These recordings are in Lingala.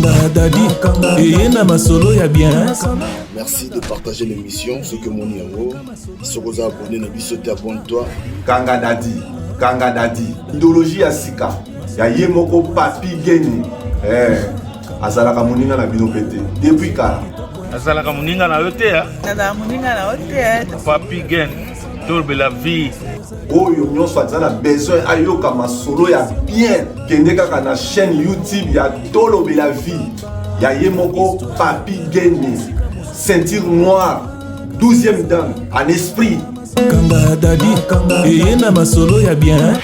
Kanga Dadi, et na masolo ya bien. Merci de partager l'émission. Ce que mon numéro, ils sont abonnés, ne sauter abonne-toi. Kanga Dadi, idéologie ya sika, ya yemoko papi geni. Azalaka moninga na bino pete. Depuis kala. Azalaka moninga na yote ya. Azalaka moninga na yote ya. Papi geni, tolbe la vie. Oyo nyonso azala besoin ayoka masolo ya bien. Kende kaka na chaîne YouTube ya tolobe la vie. Ya yemoko papi geni. Ceinture noire, 12e dan, en esprit. Kanga Dadi, et na masolo ya bien.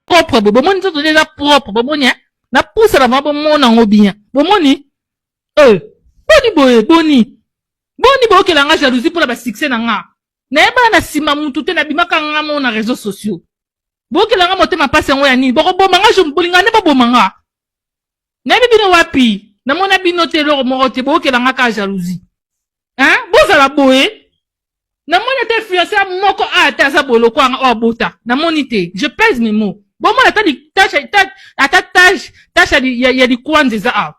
Propre, bomoni to déjà propre, bomoni na pousse la bomoni ngo bien. Bomoni boni bo ke langa jalousie pour la succès na nga. Na eba na sima mutu te na bimaka nga mo na réseaux sociaux. Bo ke langa motema passe ngo ya ni, bo bomanga je mbolinga ne ba bomanga. Na bibino wapi? Na mona bino te loro morote bo ke langa ka jalousie. Hein? Boza la boé. Na mona te fiancé moko ata za boloko anga obota. Na monite, je pèse mes mots. Bon moi ata di tâche ya di kwanze za a.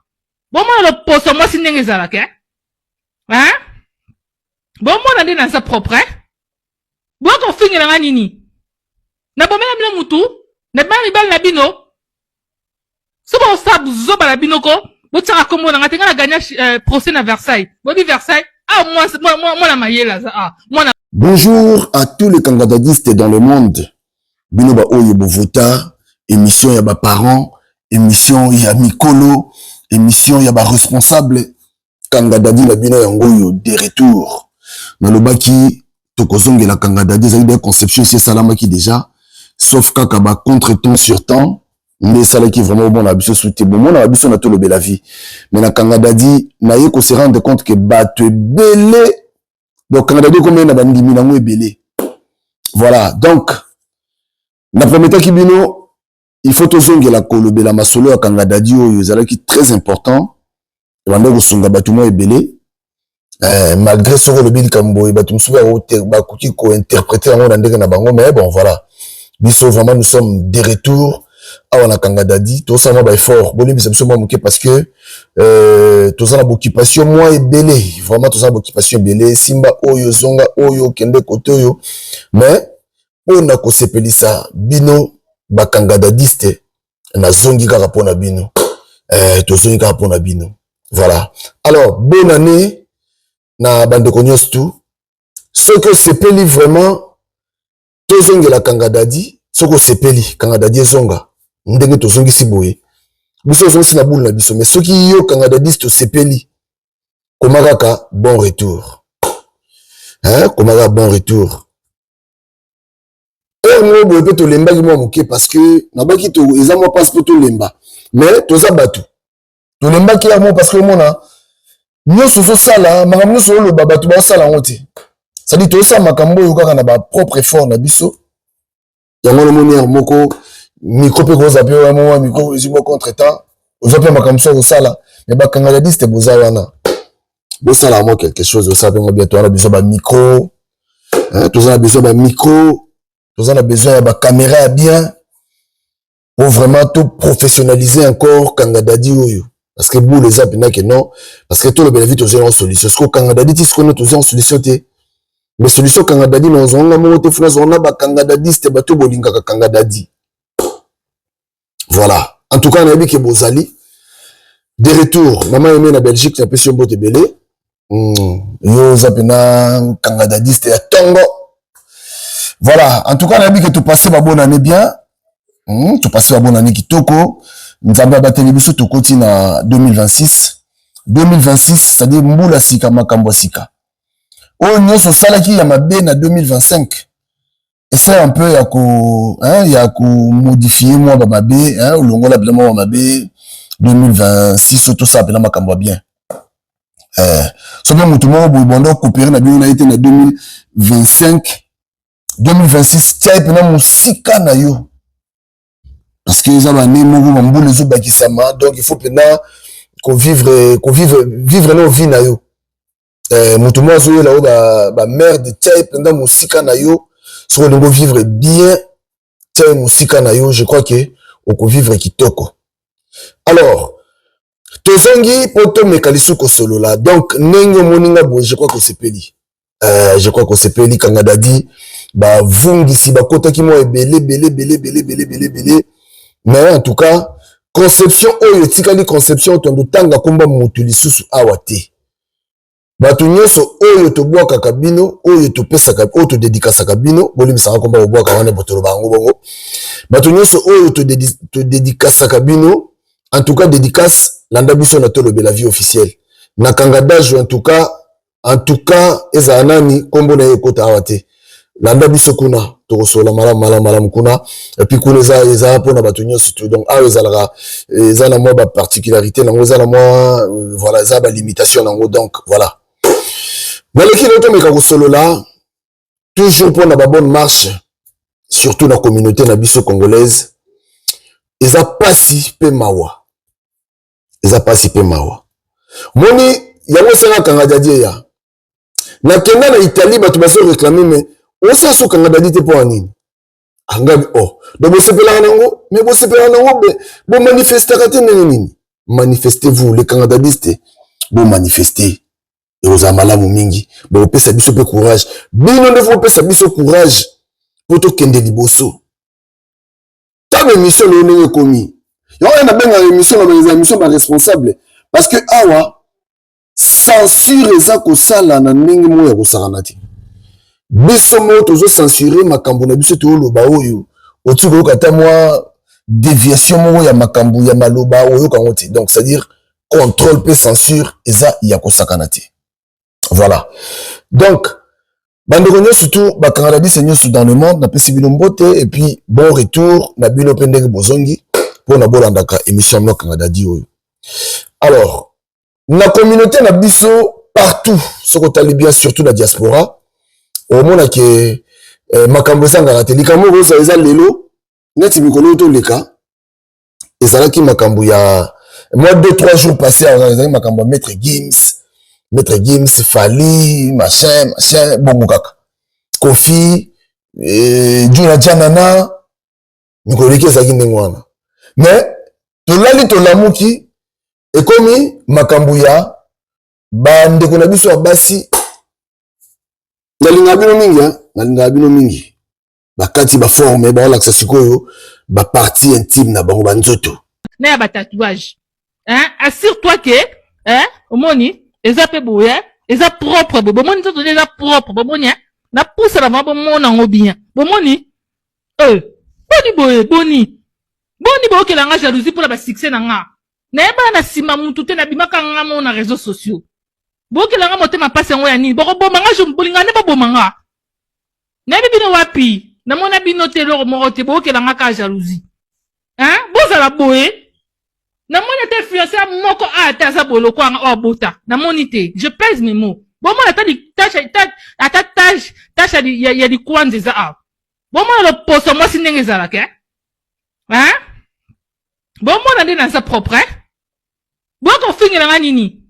Bon moi le poso moi sinenge za la ke. Hein? Bon moi na ndi na sa propre. Bon ko fingi na nini? Na bomela bino mutu, na bani bal na bino. Soba osabu zoba la binoko. Bon tsa komo na ngatenga na gagner procès na Versailles. Bobi Versailles. Ah moi la mayela za a. Bonjour à tous les kangadadistes dans le monde. Bino ba oyo bovota, émission ya ba parents, émission ya mikolo, émission ya ba responsable. Kangadadi la bino yango yo de retour. Na lobaki tokozongela kangadadi za des conception c'est salamaki déjà. Sauf kaka ba contre-temps sur temps. Mais ça là qui vraiment bon la biso souté bon mon la biso na to lobe la vie. Mais na kangadadi na yeko se rendre compte que ba te belé. Donc kangadadi combien na bandimi na ngwe belé. Voilà, donc na prometa kibino il faut tozongela kolobela masolo ya kangadadi oyo ezalaki très important. Banda kosunga batu mo ebele. Malgré ce que le kambo batu msuba ba kuki ko interpréter yango na ndenge na bango mais bon voilà. Biso vraiment nous sommes de retour. Awa na kangadadi to sama ba effort boni bisa biso mo muke parce que to za na occupation moi ebele vraiment to za na occupation ebele simba oyo zonga oyo kende kote oyo mais on a ko sepelisa bino ba kangadadiste na zongi kaka pona bino to zongi kaka pona bino voilà. Alors bonne année na bande konyos tout ce que sepeli vraiment to zongi la kangadadi ce que sepeli kangadadi zonga ndenge to zongi siboye biso zongi na boule na biso mais ce qui yo kangadadiste to sepeli komaka bon retour hein komaka bon retour. Moi boye to lemba ki moi moké parce que na baki to eza moi passe pour to lemba mais to za batu to lemba ki moi parce que mona nyoso so sala makambo so lo babatu ba sala ngote ça dit to sa makambo yo kaka na ba propre effort na biso yango no moni moko micro pe ko zape wa moi micro ezimo contre temps ozape makambo so sala mais ba kangadadiste boza wana bo sala moi quelque chose osape moi bientôt na biso ba micro hein to za besoin ba micro. Nous avons besoin de caméra bien pour vraiment tout professionnaliser encore Kangadadi oyo. Parce que vous les appelez que non, parce que tout le bénéfice aux gens en solution. Ce que Kangadadi dit, ce qu'on a tous en solution mais solution Kangadadi nous on a monté France on a ba Kangadadi c'était bateau bolinga Kangadadi. Voilà. En tout cas on a vu que Bozali de retour. Maman aimé na Belgique, tu as pu sur bote belé. Yo zapena Kangadadi c'était à Tongo. Voilà, en tout cas, on a dit que tu passais ma bonne année bien. Tu passais ma bonne année qui toko. Nous avons battu les bisous toko na 2026. 2026, ça dit mboula sika makambo sika. Oh, nous sommes sala qui y a ma na 2025. Essaye un peu ya ko modifier moi ma b, hein, ou longo la bien ma b 2026 tout ça pena makambo bien. So bien mutu mo bondo coopérer na bien na été na 2025. 2026 tia pena musika na yo parce que ça va né moko mambule zo bakisama donc il faut pena ko vivre nos vie na yo mutu mo zo la ba merde tia pena musika na yo so on vivre bien tia musika na yo je crois que on peut vivre kitoko. Alors Tozongi poto mekalisu ko solo là. Donc nengo moninga bo je crois que c'est peli. Je crois que c'est peli kanga dadi ba vungi si ba kota ki mo belé. Mais en tout cas conception oyo tikali conception tondo tanga komba mutu lisusu awate. Batu nyonso oyo to boaka kabino oyo to pesa ka oyo to dédicace kabino bolimi sanga komba boaka wana botolo bango bongo. Batu nyonso oyo to dédicace kabino en tout cas dédicace landa biso na tolo la vie officielle. Na kanga dajo en tout cas eza nani kombo na yekota awate. Landa biso kuna to sola malam kuna et puis kuna eza pona batu nyonso tout donc a eza na moi ba particularité nango eza na moi voilà eza ba limitation nango donc voilà. Voilà qui l'autre mais kako solo là toujours pour la bonne marche surtout la communauté na biso congolaise eza pasi pe mawa moni yango senga kanga dadie ya na kenga na Italie batu baso réclamer mais on sait ce kanga dadie te pour nini anga oh donc vous sepela nango mais vous sepela nango bon manifester kate nini manifestez-vous les kanga dadistes bon manifester et aux amalamu mingi bon pesa biso pe courage bino ndefo pesa biso courage pour to kende liboso ta mission le nenge komi yo na benga émission ba responsable parce que awa censure eza ko sala na ndenge moya ko sakana ti biso mo tozo censurer makambo na biso to loba oyo otiko kata moi déviation mo ya makambo ya maloba oyo kango ti donc c'est à dire contrôle pe censure eza ya ko sakana ti. Voilà. Donc, bandeko surtout, bakangadadi c'est nyonso dans le monde, na pesi bino mbote, et puis bon retour, na bino pendenge bozongi, pour na bolandaka émission mno kangadadi oyo. Alors, na communauté na biso, partout, ce qu'on tali bien, surtout la diaspora, au monde ke makambo sanga te likamo rosa eza lelo, neti mikolo to leka, ezala ki makambo ya, moi 2-3 jours passés, ezala makambo maître Gims, Fali, machin, bon kaka. Kofi, Juna Janana, Nikolike Zaki Ndengwana. Mais, tolali tolamuki, et komi, makambuya, bande konabiso abasi, nalinga bino mingi, bakati ba forme, ba olaksa sikoyo, ba partie intime na bango banzoto. Na ba tatouage. Hein, assure-toi que, hein, omoni, eza pe boye, eza propre, bomoni to eza propre, bomoni, na pousse la bomoni ngo bien. Bomoni, boni boye ke langa jalousie pour la succès na nga. Na eba na sima mutu te na bimaka nga mo na réseaux sociaux. Bo ke langa motema passe ngo ya ni, boko bomanga jo mbolinga ne ba bomanga. Na bino wapi, na mona bino te lo mo te bo ke langa ka jalousie. Hein? Boza la boye. Na moni te fiancé moko ata za boloko anga obota na moni te je pèse mes mots bon moi ata di tâche ya di kwanza za a bon moi le poso moi sinenge za la ke hein bon moi na ndena sa propre bon ko fingi na nini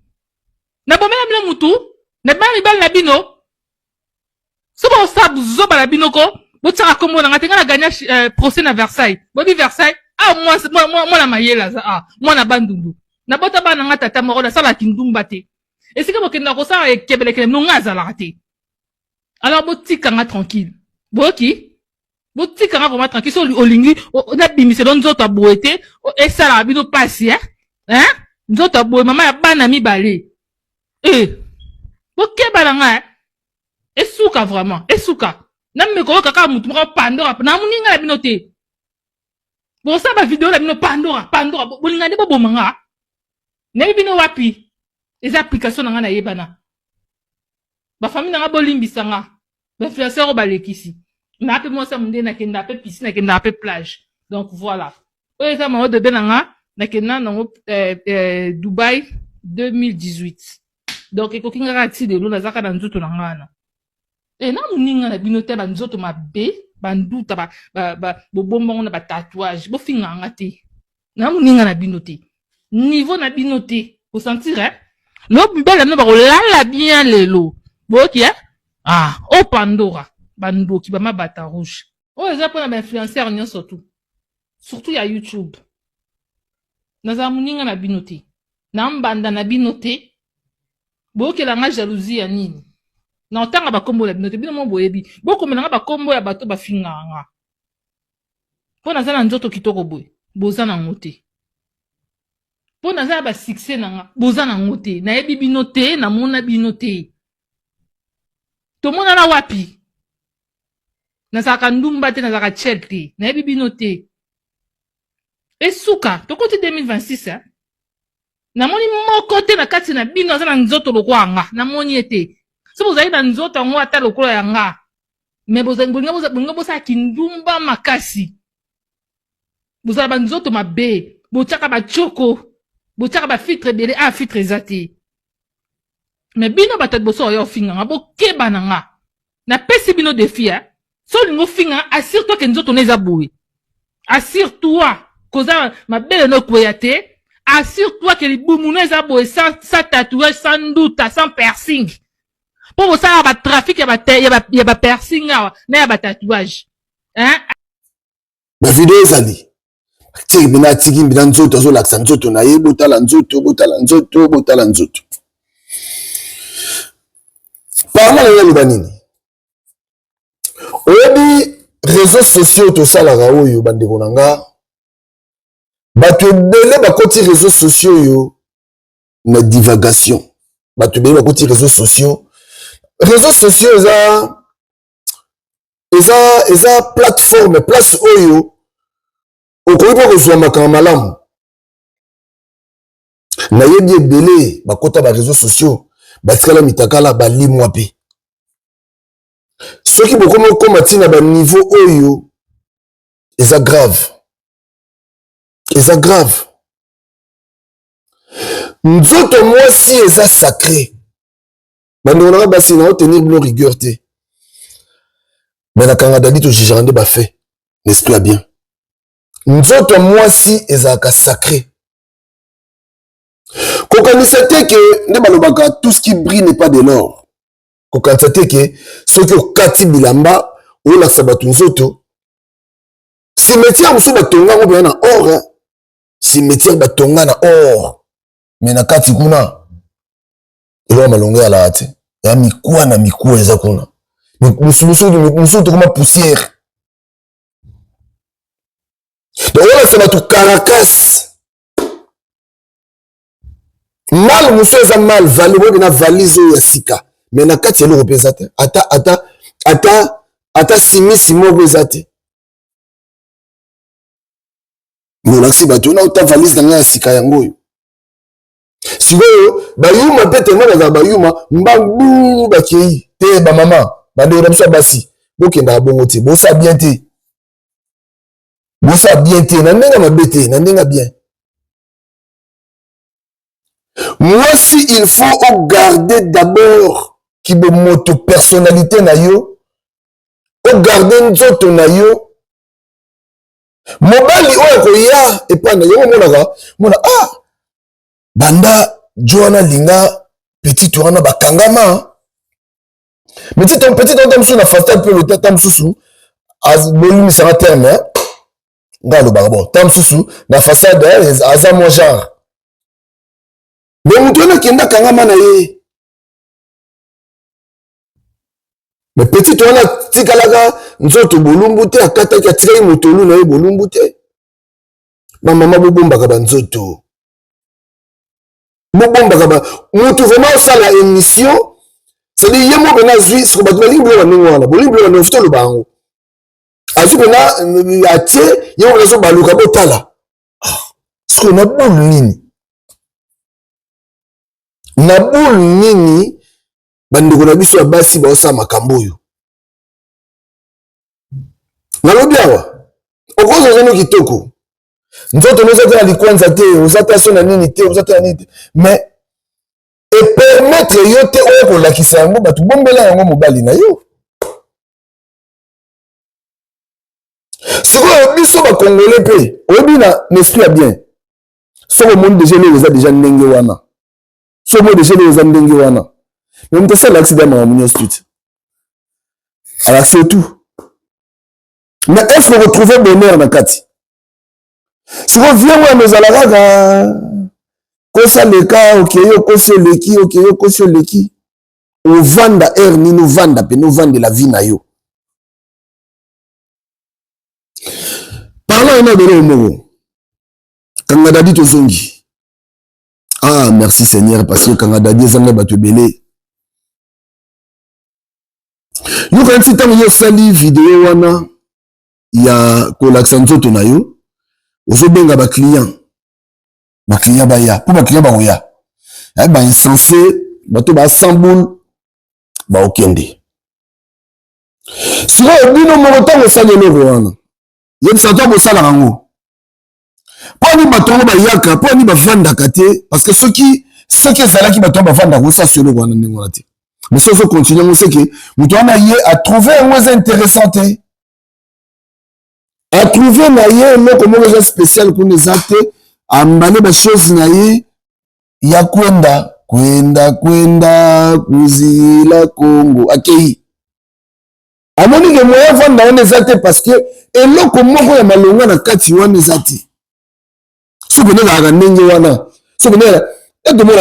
na bomela bino mutu na bari bal na bino so bo sabu zo bala bino ko bo tsaka kombo na ngatenga na gagner procès na Versailles bobi Versailles. Ah, moi, la maïela, moi, la bandundu. Na bota ba na tata moro na sala kindumba te. Et c'est que na kosa e kebele kele no ngaza la raté. Alors botika nga tranquille. Boki? Botika nga vraiment tranquille so olingi na bimise don nzoto aboete e sala bino pasi hein? Nzoto aboe mama ya bana mi balé. Bokeba la nga esuka vraiment, esuka. Na meko kaka mutu moko pandora na muninga la bino te. Bon ça ba vidéo la bino pandora bolinga de bobo manga ne bino wapi les applications nga na yebana ba famille nga bolimbisa nga ba fiancé ba lekisi na pe mo sa munde na kenda pe piscine na kenda pe plage donc voilà eux ça ma de nga na kenda na Dubaï 2018 donc ekokinga ka ti de lo na zaka na nzuto na ngana na muninga na bino te ba nzoto mabe banduta bobombongo na ba tatouage bo finga ngati na muninga na binote niveau na binote pour sentir lo bela no ba lala bien lelo boki o Pandora bandoki ba mabata rouge o eza pona ba influenceur nyonso surtout ya YouTube na za muninga na binote na mbanda na bino te bokelanga jalousie ya nini na otanga bakombo ya bino te bino mo boyebi bokomelanga bakombo ya bato bafinganga mpo naza na nzoto kitoko boye boza nango te mpo naza na basukse nanga boza nango te nayebi bino te namona bino te tomonana wapi nazalaka ndumba te nazalaka tchel te nayebi bino te esuka tokoti 2026 namoni moko te na kati na bino aza na nzoto lokwa nga namoni ete so bozali na nzoto yango ata lokolo ya nga me bolinga bosala kindumba makasi bozala banzoto mabe botiaka bachoko botiaka bafitre ebele fitre eza te me bino bato liboso oyo ofinganga bokeba na nga napesi bino defi so olingi ofinganga assure-toi ke nzoto na eza boye assure-toi koza mabele no ekweya te assure-toi que les boumounes a beau sans tatouage, sans doute, sans piercing. Pour vous ça, il y a trafic, il y a piercing, il y a tatouage. Hein? La vidéo est allée. Tiki bina tiki bina nzoto zo laksa nzoto na ye botala nzoto. Parma na yalo banini. Oyebi réseaux sociaux to sala ga oyo bandeko nanga. Bato ebele bakoti réseaux sociaux yo na divagation. Bato ebele bakoti réseaux sociaux. Réseaux sociaux eza plateforme place oyo okoki mpo kozwa makambo malamu. Nayebi ebele bakota ba réseaux sociaux batikala mitakala balimwa pe. Soki bokomi okoma ntina baniveau oyo eza grave. Eza grave. Nzoto mwasi eza sacré. Bando na basi na tenir blo rigueur te. Mais na kanga dali to jijande ba fait. N'est-ce pas bien? Nzoto mwasi eza ka sacré. Kokanisa te ke nde balobaka tout ce qui brille n'est pas de l'or. Kokanisa te ke soki okati bilamba ola sabatu nzoto. Si métier musu batonga ko na or. Si métier batonga na or. Mais na kati kuna elo malongo ya la te. Ya mikuwa na mikuwa eza kuna. Musu to comme poussière. Donc on c'est batu caracas. Mal musu eza mal valeur na valise ya sika. Mais na kati elo repesa te. Ata simisi moko eza te. Molakisi bato na uta valise na nga ya sika yango oyo. Sikoyo bayuma pe tellement baza bayuma mbangu bakei te ba mama bande na biso basi bokenda bongo te bosa bien te. Bosa bien te na ndenga mabete na ndenga bien. Moi si il faut garder d'abord qui be moto personnalité na yo o garder nzoto na yo. Mobali oyo koya epana yo mona banda Joana linga petit wana bakangama petit on na fasta pe le tam susu az bolumi ça terme ngalo barabo tam susu na façade aza mon genre mais mutu na kenda kangama na ye mais petit wana tikalaka nzoto bolumbu te akata ki atikaki motolu na ye bolumbu te bamama bobombaka banzoto bobombaka ba mutu vraiment osala émission c'est-à-dire ye mo bena zwi siko bato balingi bilo bandenge wana bolingi bilo bandenge futa oloba yango azwi bena atie ye mo bena so baluka botala siko na boule nini bandeko na biso ya basi baosala makambo oyo nalobi awa okoza ozono kitoko nzoto noza te na likwanza te oza te so na nini te oza te na nini te mais epermettre yo te oyo kolakisa yango bato bombela yango mobali na yo sikoyo biso bakongole mpe oyebi na esprit ya bien soko omoni deja lelo eza deja ndenge wana so omoni deja lelo eza ndenge wana mais moto asala accident ya makambo nyonso tuti alaxe tout mais est-ce que retrouver bonheur na kati siko vie wana ezala kaka kosa leka okeyo kosa leki okeyo kosa leki ovanda ni novanda pe novande la vie na yo. Parlant ena bere moko kanga dadi tozongi. Ah merci Seigneur parce que kanga dadi zanga bato belé. Yo quand c'est tant yo sali vidéo wana ya kolaksa nzoto na yo ozo benga ba client baya pour ba client ba oya ba insensé bato ba samboul ba okende siro bino mo to mo sali le wana yem sa to mo sala rango po ni bato ba yaka po ni ba vanda kate parce que ceux qui ezala ki bato ba vanda ko sa sur le wana ningo te. Mais ça, je continue, on sait que nous devons à trouver un moins intéressant. À trouver un comment spécial qu'on les acte, à m'aller des choses naïe, il y a kwenda, kuzila Congo, akei. À mon niveau, moi, vendre on les acte parce que, et là, comment vous avez malonga na kati on les acte. Si vous venez à la nenge wana, si vous venez et de moi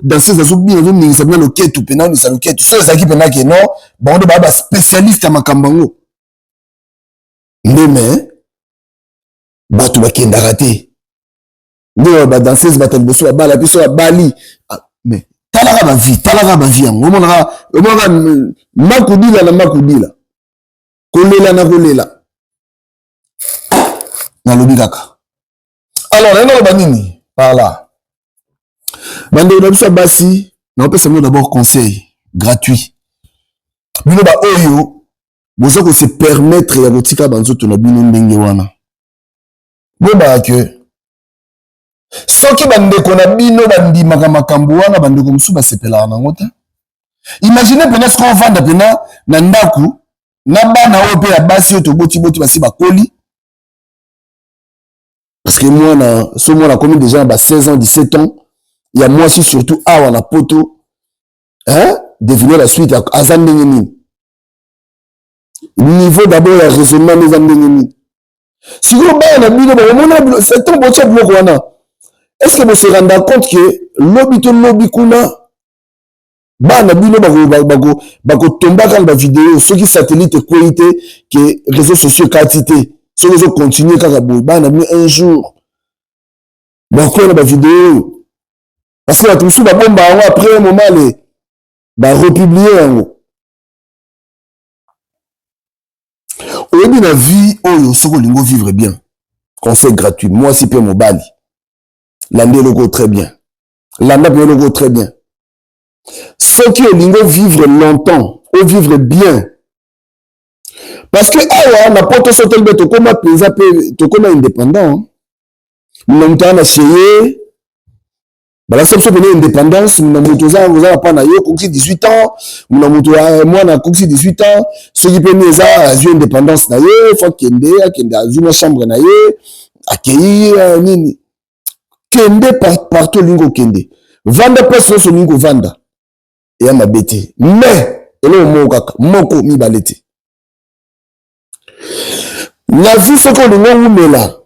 dans ces azoubi nous sommes le quai tout pena nous sommes le quai tout ça qui pena que non bon de baba spécialiste à makambango mais batu bakenda raté no ba danseuse batal boso bala biso bali mais talaka ba vie ngo monaka makudila na makudila kolela na kolela na lobi kaka alors eno ba nini par là. Bande na biso basi na opesa mo d'abord conseil gratuit. Bino ba oyo bozo ko se permettre ya botika banzoto na bino ndenge wana. Bo ba que soki bande ko na bino bandi makambo wana bande ko musu ba sepela na ngota. Imaginez pena ce qu'on vend pena na ndaku na bana ope ya basi to boti basi ba koli. Parce que moi na commis déjà ba 16 ans 17 ans. Il y a moi aussi surtout à la poto deviner la suite à Azandengeni. Niveau d'abord le raisonnement des Azandengeni. Si vous avez c'est un bon bloc wana. Est-ce que vous se rendez compte que lobby kuna bana bino bako tomba quand la vidéo ceux qui satellite qualité que réseaux sociaux quantité ceux qui continuer quand bana un jour bako na vidéo. Parce que la tout va bomba après un moment les va republier au début de la vie oh ce que vivre bien conseil gratuit moi aussi peux mon bali l'andé logo très bien l'anda bien logo très bien ceux qui ont vivre longtemps ou vivre bien parce que ah on a pas tout sauté le to comme plaisir to comme indépendant longtemps à chier. Bah ça c'est une indépendance, mon moto ça vous a pas na yo coxi 18 ans, mon moto moi na coxi 18 ans, ceux qui peuvent ça une indépendance na yo, faut kende azuma chambre na yo, accueillir nini. Kende partout lingo kende. Vanda personne sur lingo vanda. Et à ma bête. Mais et là moko mi balete. La vie c'est qu'on nous met là.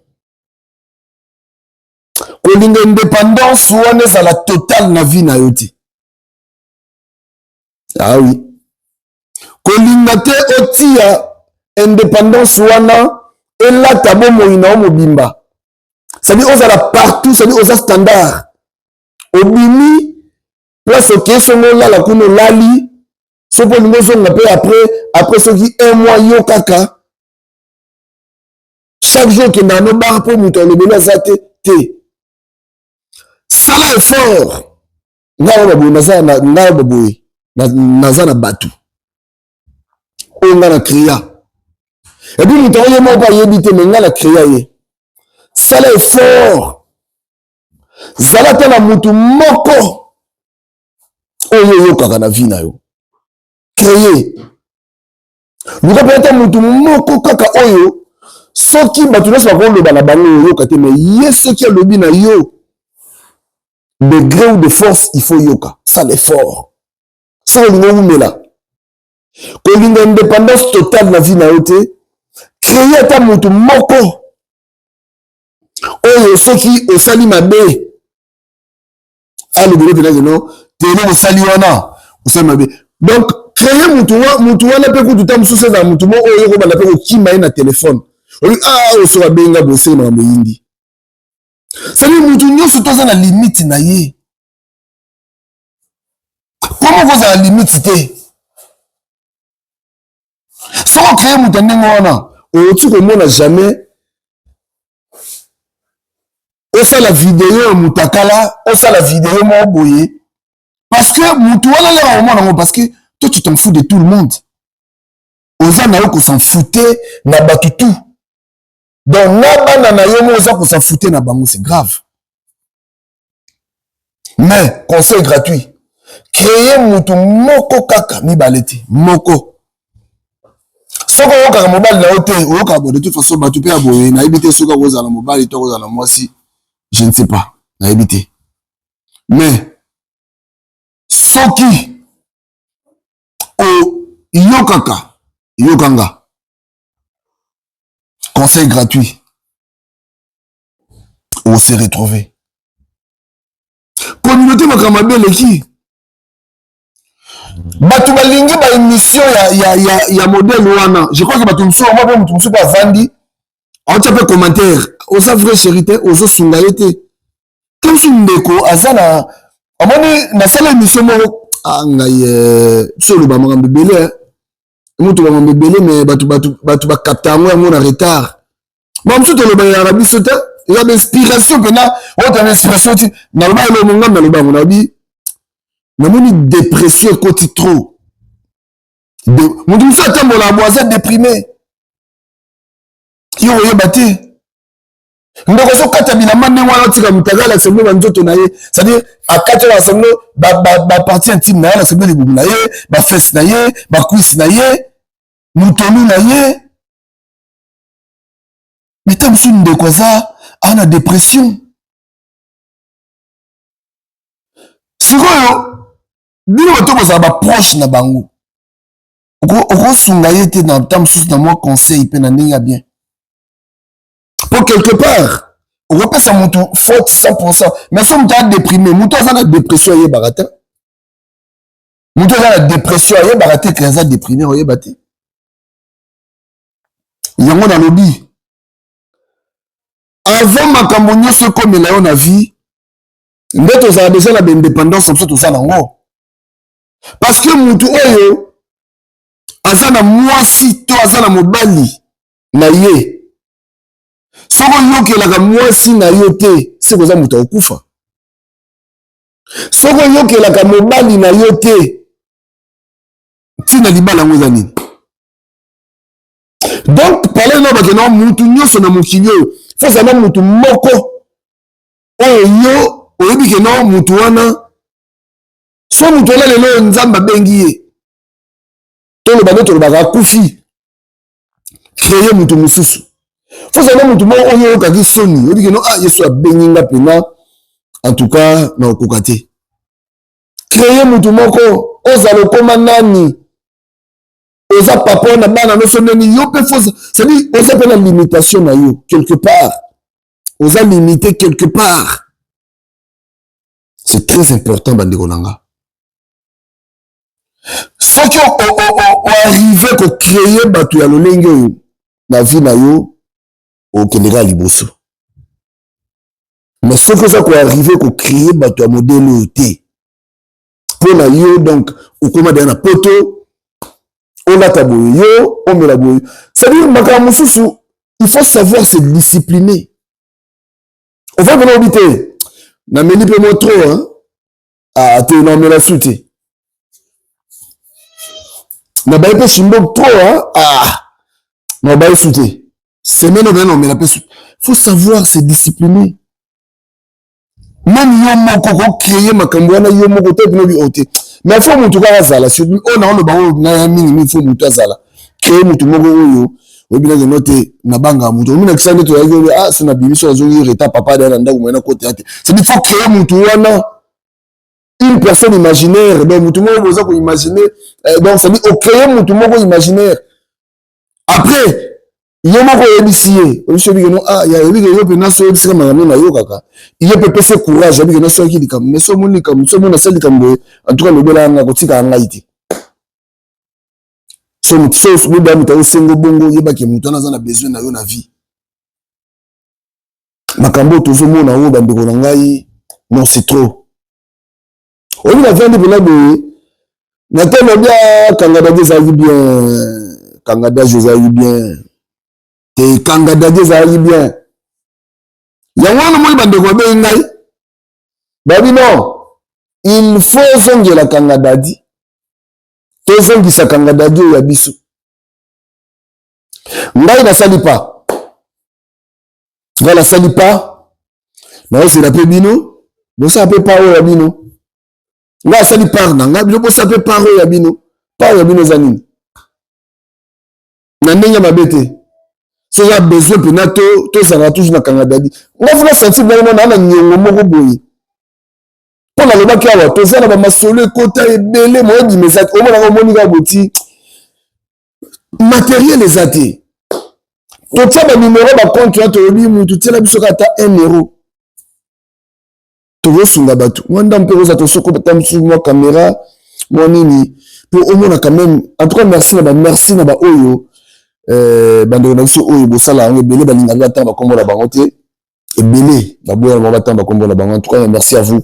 Kolinga indépendance wana za la totale na vie na yoti. Ah oui. Kolinga te otia indépendance wana et là tabo moina mobimba. Ça dit on a partout, ça dit on a standard. Obimi place au kesongo là la kuno lali. Ce pour nous on après ce qui un mois yo kaka. Chaque jour que dans nos bar pour muto le bela zate te. Ça là est fort. Nazana batu. On a créa. Et puis nous t'avons pas yébité mais on a créa. Ça là est fort. Zalata na mutu moko. Oyo kaka na vie na yo. Créer. Nous peut-être mutu moko kaka oyo. Soki batu na sa kondo bana bango yo kate mais yeso ki lobi na yo. De gré ou de force, il faut yoka. Ça l'effort. Ça, on est là. Quand il y a une indépendance totale de la vie na yote, créer ta moto moko. Oh, ceux qui au sali mabe. le boulot de non, télé au saliwana, au samabe. Donc, créer mutuwana pe ko tuta mususa za mutumo oyo ko bana pe ko kima na téléphone. Ah, o sera benga bossé na moyindi. Ça dit mutu nyonso toza na limite na ye. Comment vous avez la limite té? Sans créer mutu ndenge wana, o tu ko mona jamais. Osa la vidéo mutakala, osa la vidéo mo boye. Parce que mutu wana la mona parce que toi tu t'en fous de tout le monde. Osa na yo ko s'en foutait na batutu. Donc na bana na yo mo osa ko s'en foutait na bango, c'est grave. Mais conseil gratuit. Créer mutu moko kaka mi baleti, moko. Soko oka mobile na hotel, oka de toute façon batu pe aboye na ebité soka koza na mobile to koza na mwasi. Je ne sais pas, na ebité. Mais soki o yokanga conseil gratuit on s'est retrouvé communauté makamabe leki batu balingi ba émission ya modèle wana je crois que batu mso moi pe mso pa vandi on t'a fait commentaire osa vrai chérité ozo sunga yete comme si ndeko azana amoni na sala émission mo ngai solo ba makambe belé mutu ba makambe belé mais batu ba capta ngo na retard ba mso to lo ba ya biso te il y a l'inspiration que na on a l'inspiration na ba lo ngam na lo ba ngona bi na moni dépression côté trop de mutu mso atambola boisa déprimé yo yebate ndoko so kata bilamba ndenge wana tika mutagala sembo banzoto na ye c'est-à-dire akata na sembo ba partie intime na ye na sembo libumu na ye ba fesse na ye ba cuisse na ye mutonu na ye mais tam su ndeko za ana dépression sikoyo bino bato kozala ba proche na bango okosunga ye te na tam su na moi conseil pe na ndenge ya bien. Pour quelque part, on repère sa moto faute 100%. Mais si on est déprimé, on a la dépression, on est baraté. On a la dépression, on est baraté, on est déprimé, on est baraté. Il y a un lobby. Avant ma cambonio, ce comme il a vie, nous avons besoin de l'indépendance, comme ça, tout ça, parce que mon tout, azana moi si to azana mobali, na ye. Soko yokelaka mwasi na yo te se koza moto okufa soko yokelaka mobali na yo te tina libala ngo eza nini donc parle na bakena mutu nyonso na mokili oyo fo zala mutu moko oyo yo oyebi kena mutu wana so mutu wana lelo nzambe abengi ye toloba nde tolobaka akufi créer mutu mosusu faut savoir mutu moko oyo okaki soni odi keno yesu abenginga pena en tout cas na okoka te créer mutu moko ozala okoma nani oza papa na bana nyonso ndeni yo mpe fo c'est-à-dire oza mpe na limitation na yo quelque part oza limité quelque part c'est très important bandeko na nga soki oarrive kocréer bato ya lolenge oyo na vie na yo okendeka liboso mais soki oza koarrive kocréer bato ya modele oyo te mpo na yo donc okoma deya na poto olata boye yo omela boye c'est-à-dire makambo mosusu il faut savoir se discipliner ofa pena obi te nameli mpe mo trop te naomela su te nabayi mpe shimbok trop nabayi su te semaine obe naomela mpe su faut savoir se discipliner même yo moko kocréer makambo wana yo moko te pena obi ote mais fo mutu kaka azala oyo naoloba oyo naya mingi fo mutu azala créer mutu moko oyo oyebinaki no te nabanga mutu ominakisa nde toyaki oyo se na bimiso azongi reta papa deya na ndako moyena kote ate c'est-à-dire faut créer mutu wana une personne imaginaire donc mutu moko boza koimaginer donc c'est-à-dire ocréer mutu moko imaginaire après Ye moko yebisi ye obiso bige no ya yebige yo pena so yebisi kama na yo kaka ye pepe se courage yebige no so ki likam mais so moni kam so mona sali kam en tout cas lobela nga kotika ngaiti so mutso so buda muta osengo bongo yeba ke mutu na zana besoin na yo na vie makambo tozo mona o bandeko na ngai non c'est trop on va faire des blagues na tellement bien Kangada Jezali bien Kangada Jezali bien te Kangada Jezali bien ya wana moi bandeko be ngai babi non il faut zonge la Kangada di to zongi sa Kangada di ya biso ngai na sali pas voilà sali pas na c'est la pebino bo ça peut pas ya bino nga sali par na nga biloko ça peut pas ya bino pas ya bino zanini na ndenge mabete so ya besoin pena to zanga toujours na Kangada di nga vula sentir vraiment na nyongo moko boyi pona le baki awa to zana ba masolo ekota ebele mo di message o mona ko moni ka boti matériel ezate to tia ba numéro ba compte to bi mutu tia biso kata 1 euro to sunga batu wanda mpe roza to soko tamsu mo caméra mo nini pour au moins quand même en tout cas merci na ba oyo bando na biso oyo bosala ngo belé balinga ngata ba kombola bango te ebele ba boya ba batamba kombola bango en tout cas merci à vous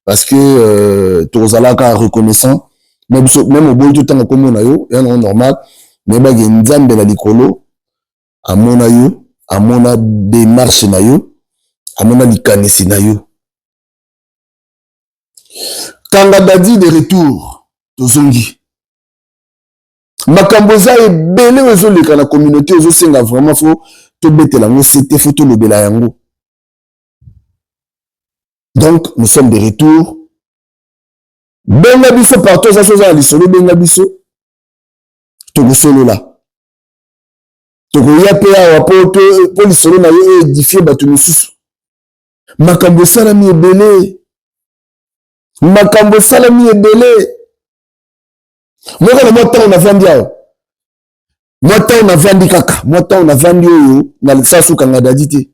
parce que tozalaka reconnaissant même au boy tout temps comme na yo et normal mais ba nzambe la likolo amona yo amona démarche na yo amona likanisi na yo Kangada di de retour tozongi makambo za ebele ozoleka na communauté ozosenga vraiment fo tobetela ngo c'était faut to lobela yango donc nous sommes de retour benga biso partout ça chose à lisolo benga biso tokosolola tokoya pe awa po lisolo na yo édifier bato misusu makambo salami ebele makambo salami ebele moko na mota on a vandi awa mota on a vandi kaka mota on a vandi oyo na lisasu Kangada di te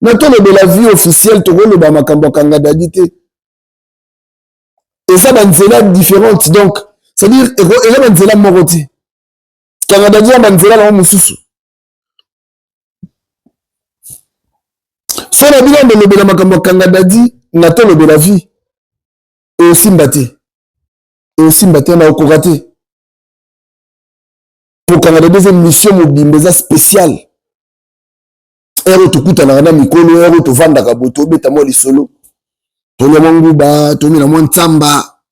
na to le la vie officielle to ko le ba makambo Kangada di te et ça ba nzela différente donc c'est à dire et là ba nzela moko te Kangada di ba nzela na mususu so na bila de le makambo Kangada di na to le la vie et aussi mbaté na okokate pour Kangada deuxième mission mobimbe spéciale ero tukuta na mikolo ero to vanda ka boto beta mo lisolo to le manguba to mina mo ntsamba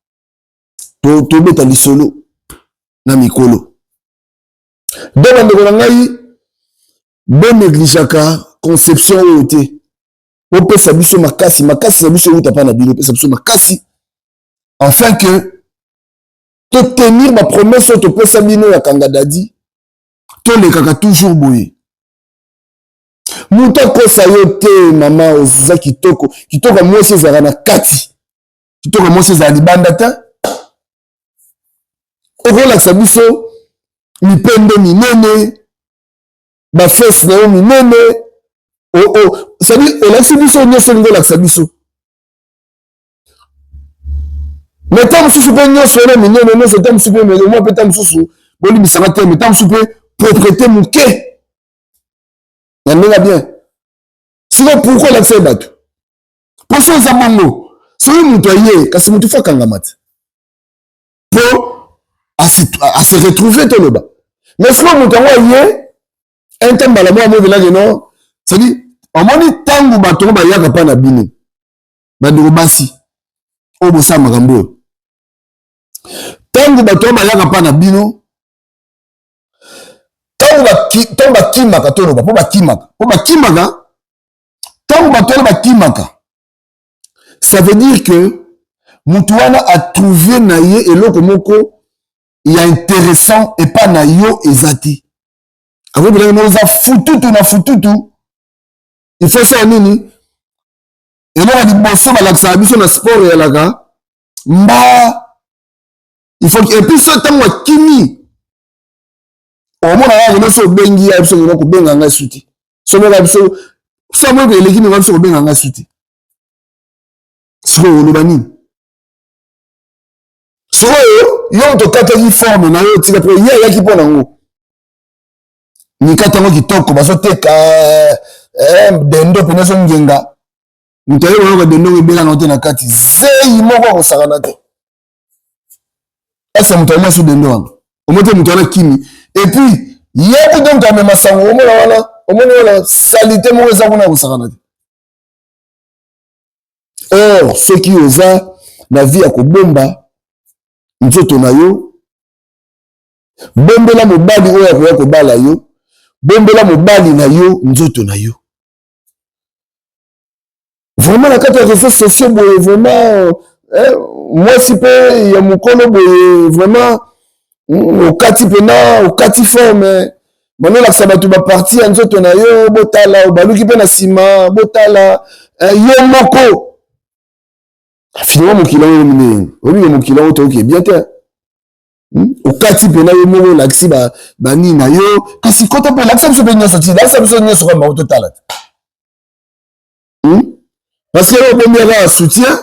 to beta lisolo na mikolo donc ndeko na ngai bon négligeaka conception oyote o pesa biso makasi na biso uta pa na bino pesa biso makasi afin que te tenir ma promesse to pesa bino ya Kangada di to le kaka toujours boye muta kosa yo te mama oza kitoko mwese zara na kati kitoko mwese zara libanda ta okolakisa biso mipende minene bafese na yo minene c'est-à-dire olakisi biso nyonso lingo olakisa biso mais tant mosusu mpe nyonso wana minene nyonso tant mosusu mpe mwa mpe tant mosusu bolimbisanga te mais tant mosusu mpe propriété moke na ndenge bien siko pourquoi olakisa ye bato mpo so eza bongo soki moto aye kasi moto fo akangama te mpo ase retrouve toloba mais siko moto yango aye un temps mbala mwa movelage non c'est-à-dire omoni ntango bato ngo bayaka mpa na bino bandeko basi oyo bosala makambo oyo ntango bato ngo bayaka mpa na bino ntango bakimaka toloba mpo bakimaka ntango bato wana bakimaka ça veut dire que motu wana a trouvé na ye eloko moko ya intéressant epa na yo eza te akoki na oza fututu na fututu il faut ça nini eloko liboso balakisaka biso na sport eyalaka mba il faut et puis so ntango akimi omona ya no so bengi ya biso ko benga nga suti so mo biso so mo ke lekini nga biso ko benga nga suti so olobani so yo to kata ki forme na yo tika pe ya ki pona ngo ni kata ngo kitoko baso teka dendo pena so ngenga mutaye ko dendo ngibela ngote na kati zeyi moko ko sakana te asa mutaye masu dendo wangu omote mutaye kimi et puis yeko donc ta mema sango omona wana salité moko eza kuna ko sakana te or ce qui oza na vie ya kobomba nzoto na yo bombela mobali oyo akoya kobala yo bombela mobali na yo nzoto na yo vraiment na kati ya réseaux sociaux boye vraiment mwasi mpe ya mokolo boye vraiment okati mpena okati forme banolakisa bato baparti ya nzoto na yo botala obaluki mpe na nsima botala yo moko finalement mokila oyo minene olinga mokila oyo toyoki bien te okati mpena yo moko olakisi banini na yo kasi kota mpe olakisa biso mpe nyonso ti lakisa biso nyonso kama ototala te parce que obombi kaka soutien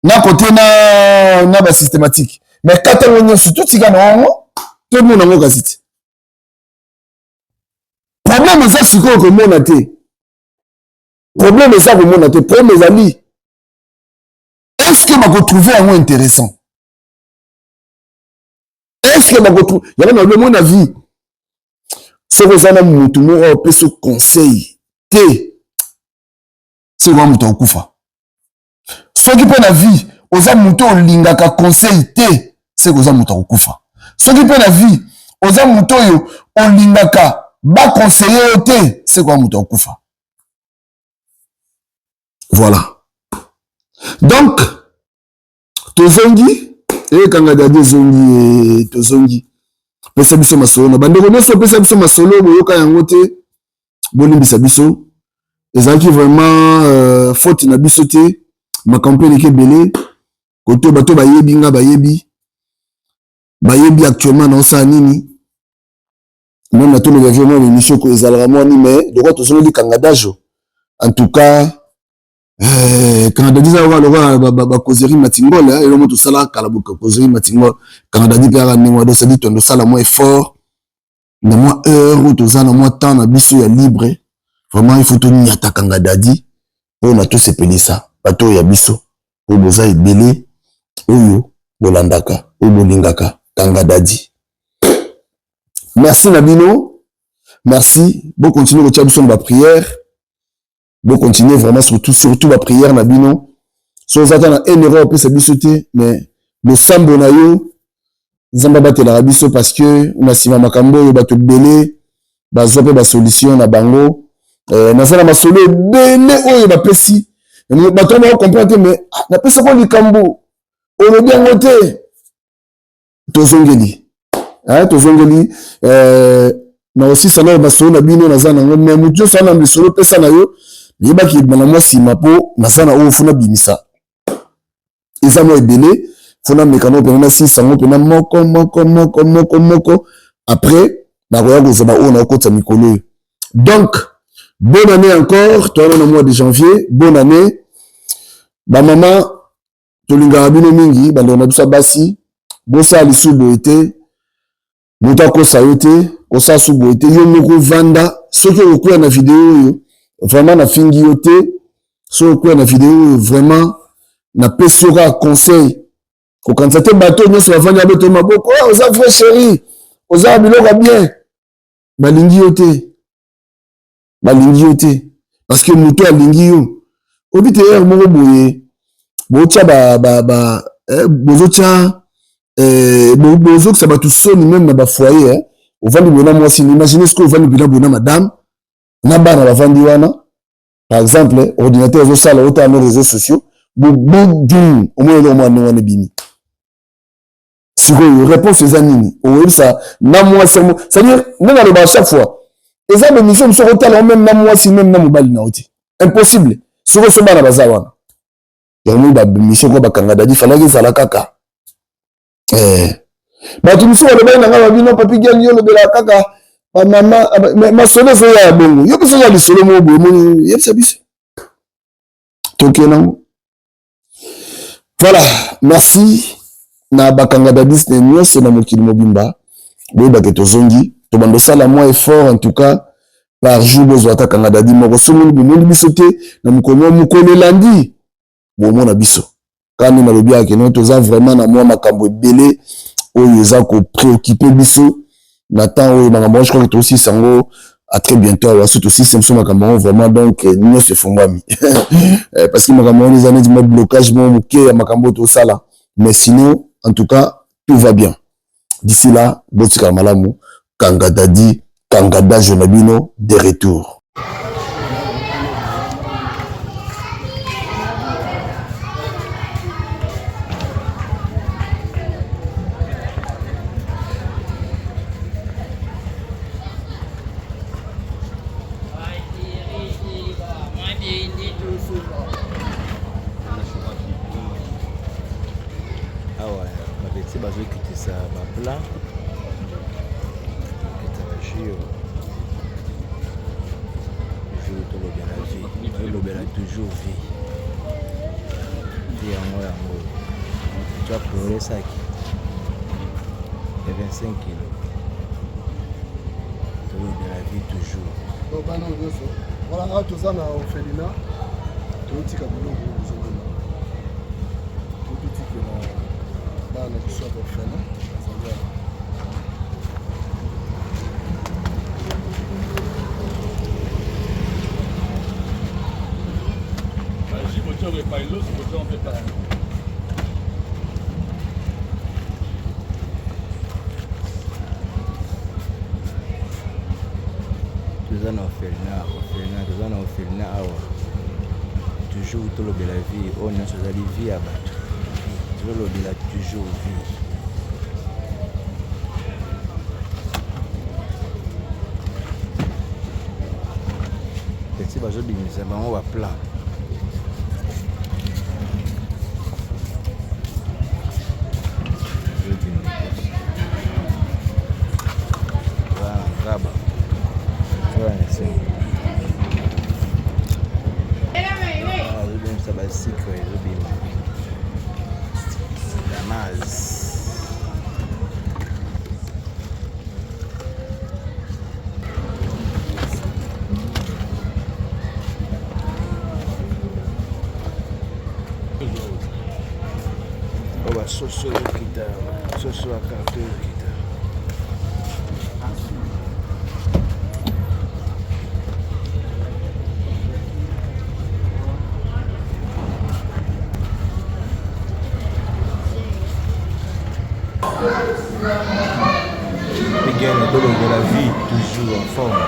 na kote na basystématique mais kata yango nyonso totika na yango tomona yango kasi te problème eza sikoyo komona te problème eza komona te problème ezali est-ce que bakotrouve yango intéressant est-ce que bakotrouve yango na lomo na vie soki oza na motu moko opesa conseil te soki oza moto akufa soki mpe na vie oza moto olingaka conseil te soki oza moto akufa soki mpe na vie oza moto oyo olingaka baconseiller yo te soki oza moto akufa voilà donc tozongi ekanga dadi ezongi tozongi pesa biso masolo na bandeko nyonso opesa biso masolo boyoka yango te bolimbisa biso ezalaki vraiment faute na biso te makambo eleki ebele koto bato bayebi nga bayebi actuellement naosala nini même na tolobia vraiment émission ko ezalaka mwani mais lokwa tozololi kanga dajo en tout cas Canada dit ça va causerie matingol et le mot tout ça là kala causerie matingol Canada dit que ne do ça dit ton ça la moins fort na moins heure tout ça na moins temps na biso ya libre vraiment il faut tout ni attaquer Canada dit on a tous ces pédés ça bato ya biso o boza ebele oyo bolandaka o bolingaka Canada dit merci Nabino merci bon continuer le tchab sur la prière. Bon continuer vraiment surtout la prière na bino so zata na en Europe c'est bisoté mais le sambo na yo zamba batela biso parce que na sima makambo yo bato belé bazope ba solution na bango na sala masolo belé oyo ba pesi bato ba comprendre mais na pesa ko likambo olobi yango te tozongeli tozongeli na aussi ça na basolo na bino na zana mais mutu ça na bisolo pesa na yo yebaki bana mwasi mapo nasana oyo funa bimisa eza mo ebele funa mekano pena na sisa ngo pena moko après bakoya kozaba oyo na okotsa mikolo donc bonne année encore toi na mois de janvier bonne année ba mama tolinga bino mingi bando na biso basi bosa lisubo ete muta ko sayote ko sa subo ete yo moko vanda soki okuya na video oyo vraiment na fingi yote so quoi na vidéo vraiment na pesoka conseil ko kanzate bateau nyonso bafanya beto maboko oza vrai chéri oza biloko bien balingi yote parce que muto alingi yo obite er moko boye bocha bozocha bozo que ça va tout soni même na ba foyer au vandi bona moi si imaginez ce que au vandi bona madame na bana bavandi wana par exemple ordinateur ezosala ota na réseaux sociaux boum omwele omwana wana bimi sikoyo réponse eza nini oyebisa na mwasi c'est-à-dire ndenge aloba chaque fois eza bemission mosu okotala même na mwasi même na mobali na oti impossible sikoyo so bana baza wana yango bamission ko bakanga dadi falaki ezala kaka bato mosusu balobaki na ngai babino papi gani yo lobela kaka bamama masolo ezoya ya bongo yo mpe soza lisolo moko boye moni yebisa biso toke nango. Voilà, merci na bakanga dadis ne nyonso na mokili mobimba boyebake tozongi tobandosala mwa effort en tout cas par jour bozwa ata kanga dadi moko somoni bomoni biso te na mokolo elandi bomona biso kani nalobi yake no toza vraiment na mwa makambo ebele oyo eza kopréoccupe biso na temps oyo makambo je crois que aussi sango à très bientôt awa surtout si c'est makambo vraiment donc nyonso efungwami parce que makambo les années du blocage mo moke ya makambo tosala mais sinon en tout cas tout va bien d'ici là botika malamu kanga dadi kanga da jonabino de retour. Toujours vie. Vie en moi. Tu as pleuré ça qui et 25 kilos. De la vie toujours. Donc, voilà, tout ça, on a orphelinat. Tout le petit cadeau, tout le petit que là, on a qui soit orphelin. Toujours tout le de la vie, on a sur la vie à battre. Toujours le de la toujours vie. Petit bateau de on va plat. Soso kita, soso akato kita. Miguel est dans la vie toujours en forme.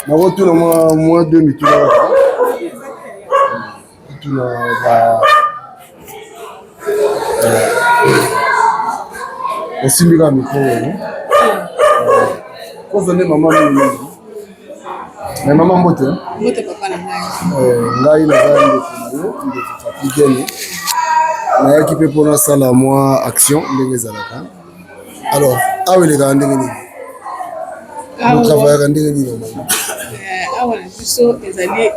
Na retour na moins 2 minutes là. Tu na ba osimika mikolo. Ko donner maman mimi. Mais maman mbote. Mbote papa na ngai. Ngai na ngai nde fatigué. Na équipe pour na sala moi action ndenge zalaka. Alors, awele ka ndenge ni. Nous travaillons ndenge ni maman. Awa na biso ezali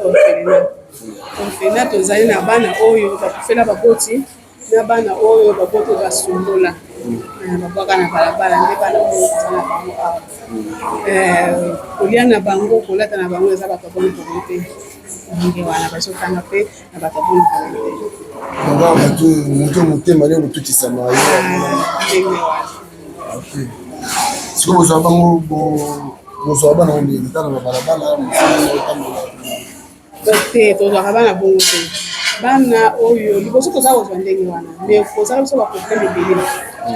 orphelinat tozali na bana oyo bakufela baboti na bana oyo baboti basumbola babwaka na balabala nde bana oyo eza na bango awa kolia na bango kolata na bango eza bato boni komi te ndenge wana bazotanga mpe na bato boni komi te moto motema nde kotutisama yo ndenge wana siko bozwa bango bozwa bana kolitana na balabala te tozwaka bana bongo te bana oyo liboso toza kozwa ndenge wana mais kozala biso baproblème ebele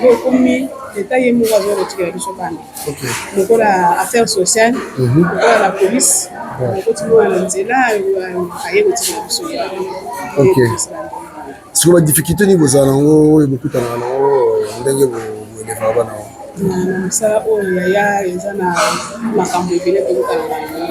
oyo komi leta ye moko azoya kotikela biso bana lokola affaire sociale lokola la police okoti moko na nzela aye kotikela biso sikoyo badifficulté nini bozala nango oyo bokutanaka nango ndenge boelevaka bana na mosala oyo yaya eza na makambo ebele tokokanaka yango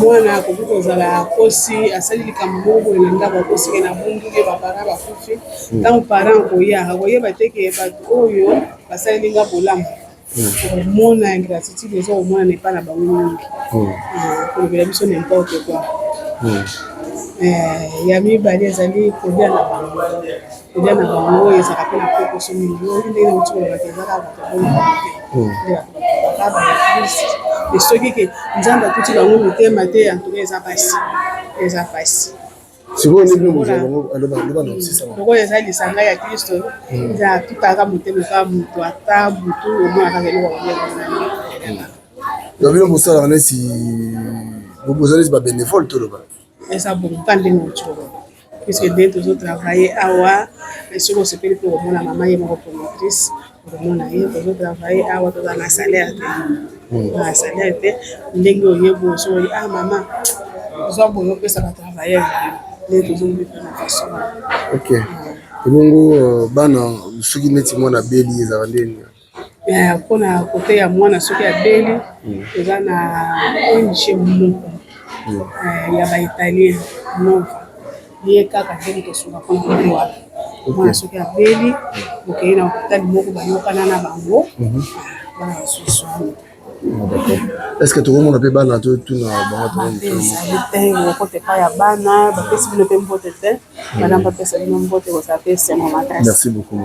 mwana akoki kozala akosi asali likambo moko boye na ndako akosike na bunduke bapara bakufi ntango parent koya akoyeba teke bato oyo basalilinga bolamu komona ingratitude eza komona na epai na bango mingi kolobela biso n'importe quoi ya mibale ezali kolia na bango oyo ezalaka mpe na pokoso mingi oyo ndenge na motikolobaka ezalaka bato et soki ke nzambe akuti bango mitema te antuka eza pasi lokola eza lisanga ya kristo eza atutaka motema kaka moto ata butu omonaka eloko bino bosalaka neti bozala neti babénévole toloba eza bonka ndenge otolo puisque nde tozotravaille awa soki osepeli mpe komona mama ye moko promotrice okomona ye tozotravaille awa toza na salaire te ndenge oyeba osoki mama ozwa boye opesa batravailleur nde tozomona na façon ok ebongo bana soki neti mwana beli ezala ndeni mpona kote ya mwana soki abeli eza na ONG moko ya baitalien nova ye kaka ndenge tosunga mpona kote wana mwana soki abeli okei na hôpital moko bayokana na bango bana basusu est-ce que tokomona mpe bana totuna bangoezali te okote epai ya bana bapesi bino mpe mbote te bana bapesa bino mbote kozala mpe sengo makasi. Merci beaucoup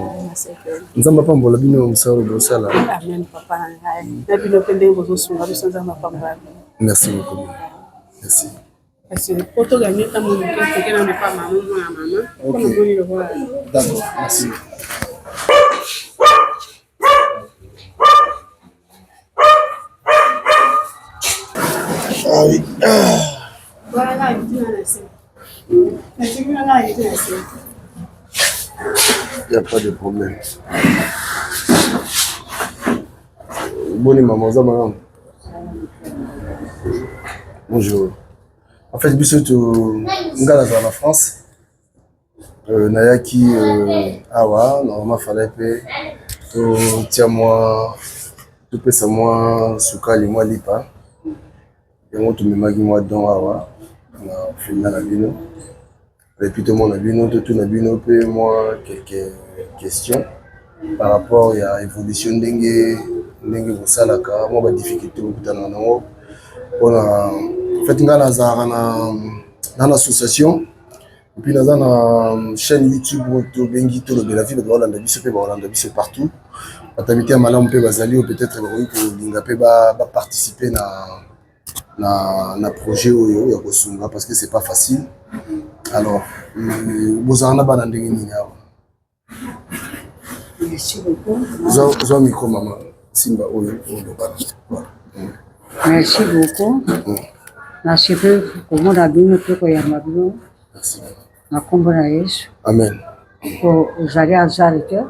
nzambe apambola bino mosala bosala amen papa na ngai na bino mpe ndenge bozosunga biso nzambe apambola bino. Merci beaucoup merci kasi po toganye ntango moke toke na mepa mama mwana mama mpona moni lokola d'accord merci Ah oui. Il n'y a pas de problème. Bonne maman, ça madame. Bonjour. En fait, biso ngala za la France. Nayaki awa, normalement fallait payer. Tiens moi, tu pesa moi sukali moi lipa. Yango tumemaki mwa don awa na filma na bino et puis tout le monde a bino tout na bino pe moi quelques questions par rapport à évolution ndenge bosalaka moi ba difficulté bokutana nango pona en fait nga nazaka na association et puis naza na chaîne YouTube to bengi to lobela vie ba Holanda biso pe ba Holanda biso partout batabité malamu pe bazali peut-être ba kolinga pe ba participer na projet oyo ya kosunga parce que c'est pas facile. Alors bozana bana ndenge nini awa merci beaucoup zo micro mama simba oyo bana merci beaucoup merci beaucoup na bino pe ko ya mabino merci na kombo na Yesu amen ko uzali azali te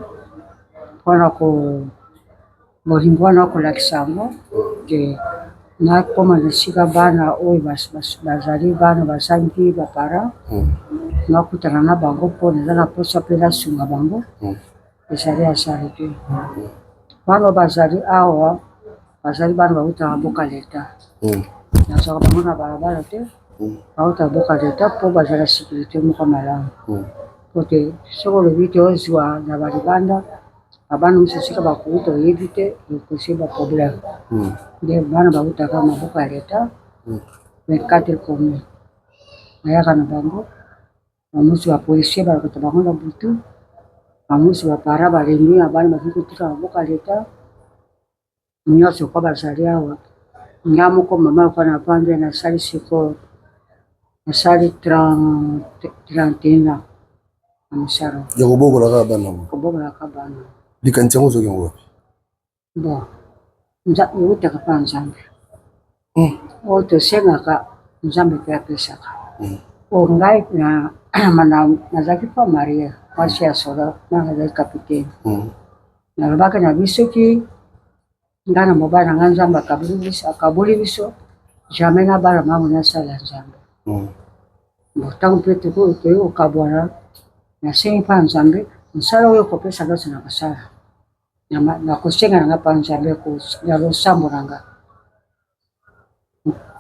pona ko molimbo na ko lakisamo ke na koma na sika bana oyo bazali bana basangi bapara nakutana na bango mpo naza na posa mpe nasunga bango ezali asali te bana bazali awa bazali bana bautaka boka leta nazwaka bango na balabala te bautaka boka leta mpo bazala sécurité moko malamu po te soki olobi te ozwa na balibanda abana mosusu esika bakuuta oyebi te ekosi baproblème nde bana bautaka maboko ya leta 24 commune nayaka na bango bamosusu bapolisier balokota bango na butu bamosusu bapara balembi ya bana bazali kotika maboko ya leta nyonso kwa bazali awa nga moko mama lokwa na vande nasali sikoyo nasali 31 ans na mosala ya kobokolaka bana kobokolaka bana likanisi yango ozoki yango wapi bon eutaka mpa nzambe oyo tosengaka nzambe mpe apesaka ngai nazalaki pa maria mwasi ya soda na nazalaki kapitaine nalobaka na biso ki ngai na mobali na ngai Nzambe akaboli biso jamais na bana mango nasala Nzambe ntango mpe tokoki kokabwana nasengi mpa Nzambe mosala oyo kopesa nyonso na kosala nakosenga na ngai mpa Nzambe ya losambo na ngai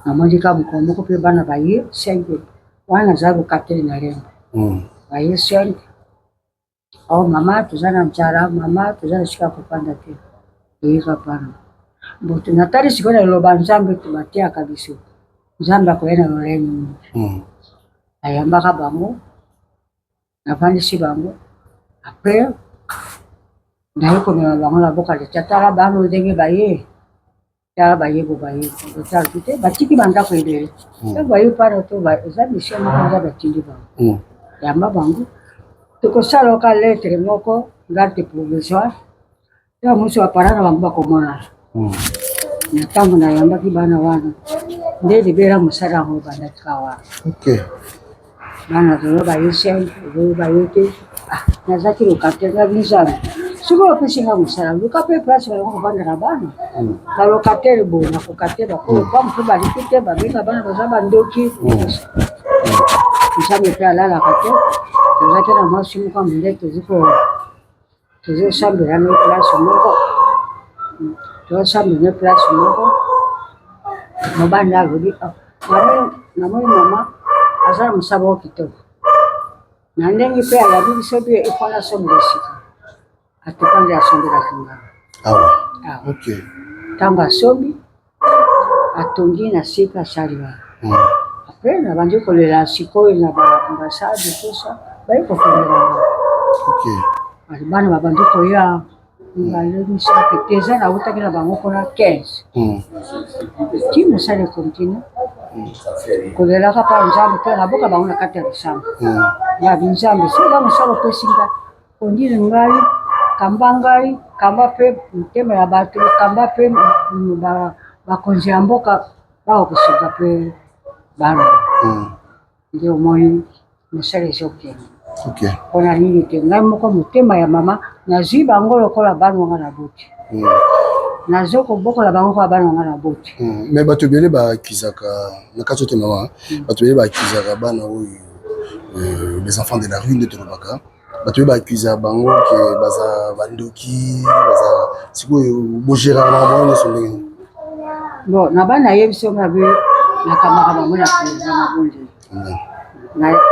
namoni ka mokolo moko mpe bana baye 5 wana nazali kokateli na lembo baye 5 o mama toza na nzala mama toza na esika kopanda te toyika pana boto natali sikoyo na liloba Nzambe tobatiaka biso Nzambe akoya na lolenge ayambaka bango navandisi bango apres naye komema bango na boka leta tala bano ndenge baye tala baye bo baye tala te batiki bandako ebele te baye pana to eza mission moko Nzambe atindi bango yamba bango tokosala oka lettre moko garde provisoire ya mosu bapara na bango bakomona na ntango nayambaki bana wana nde libera mosala yango bandakika wana bana toyo baye 5 oyo baye te nazaki lokate nga Nzambe soki opesinga mosala luka mpe place bayango kovanda na bana balokatere boye nakokate bakoba mpe baliki te babenga bana baza bandoki Nzambe mpe alalaka te tozaki na mwasi moko monde tozosambela ne place moko tozosambela ne place moko mobali alobi namoni mama aza na mosala moko kitoko na ndenge mpe alabi biso mpe efana asombela esika atoka nde asombelaki ngai ntango asombi atongi na sika asali wana apres nabandi kolela sikoyo na baambasade tosa bayi kofendelanga bana babandi koya balemisa pete eza nautaki na bango mpona 15 ti mosala ekontinue kolelaka mpa Nzambe mpe naboka bango na kati ya losambo yabi Nzambe soza mosala opesi ngai kondile ngai kamba ngai kamba mpe motema ya bato kamba mpe bakonzi ya mboka bakokosoka mpe bana nde omoni mosala ezokende mpona nini te ngai moko motema ya mama nazwi bango lokola bana wanga na boti nazokobokola bango kaka bana wanga na boti me bato ebele bakizaka na kati ote mama bato ebele bakizaka bana oyo les enfants de la rue nde tolobaka bato ebele bakizaka bango ke baza bandoki baza sikoyo bogéraka bango nyonso ndenge bon na bana yebiso nga be nakamaka bango na président mabondeli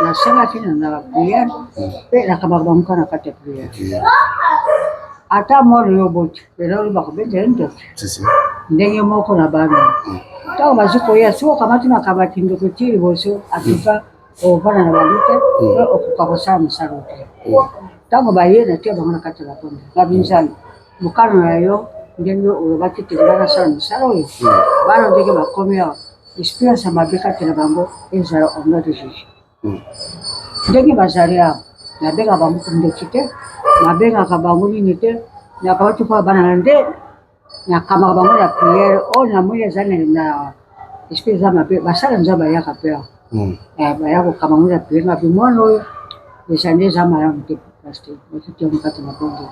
nasengaki na bapriere mpe nakamaka bango kaka na kati ya priere ata moro yo boti elolo bakobetela ndoki ndenge moko na bana ntango bazwi koya soki okamati makabati ndoko ti liboso atuka ovanda na bango te okoka kosala mosala te ntango baye na tia bango na kati ya bakonde ngabi Nzambe mokano na yo ndenge olobaki te bana sala mosala oyo bana ndenge bakomi awa experience ya mabe kati na bango ezala au nom de Jésus ndenge bazali awa nabengaka bango ndoki te nabengaka bango nini te nakabati mpo bana na nde nakamaka bango na priere oyo namoni ezali na esprit eza mabe basala Nzambe bayaka mpe awa baya kokama bango na priere ngabi mwana oyo eza nde eza malamu te paster batutiango kati na bongo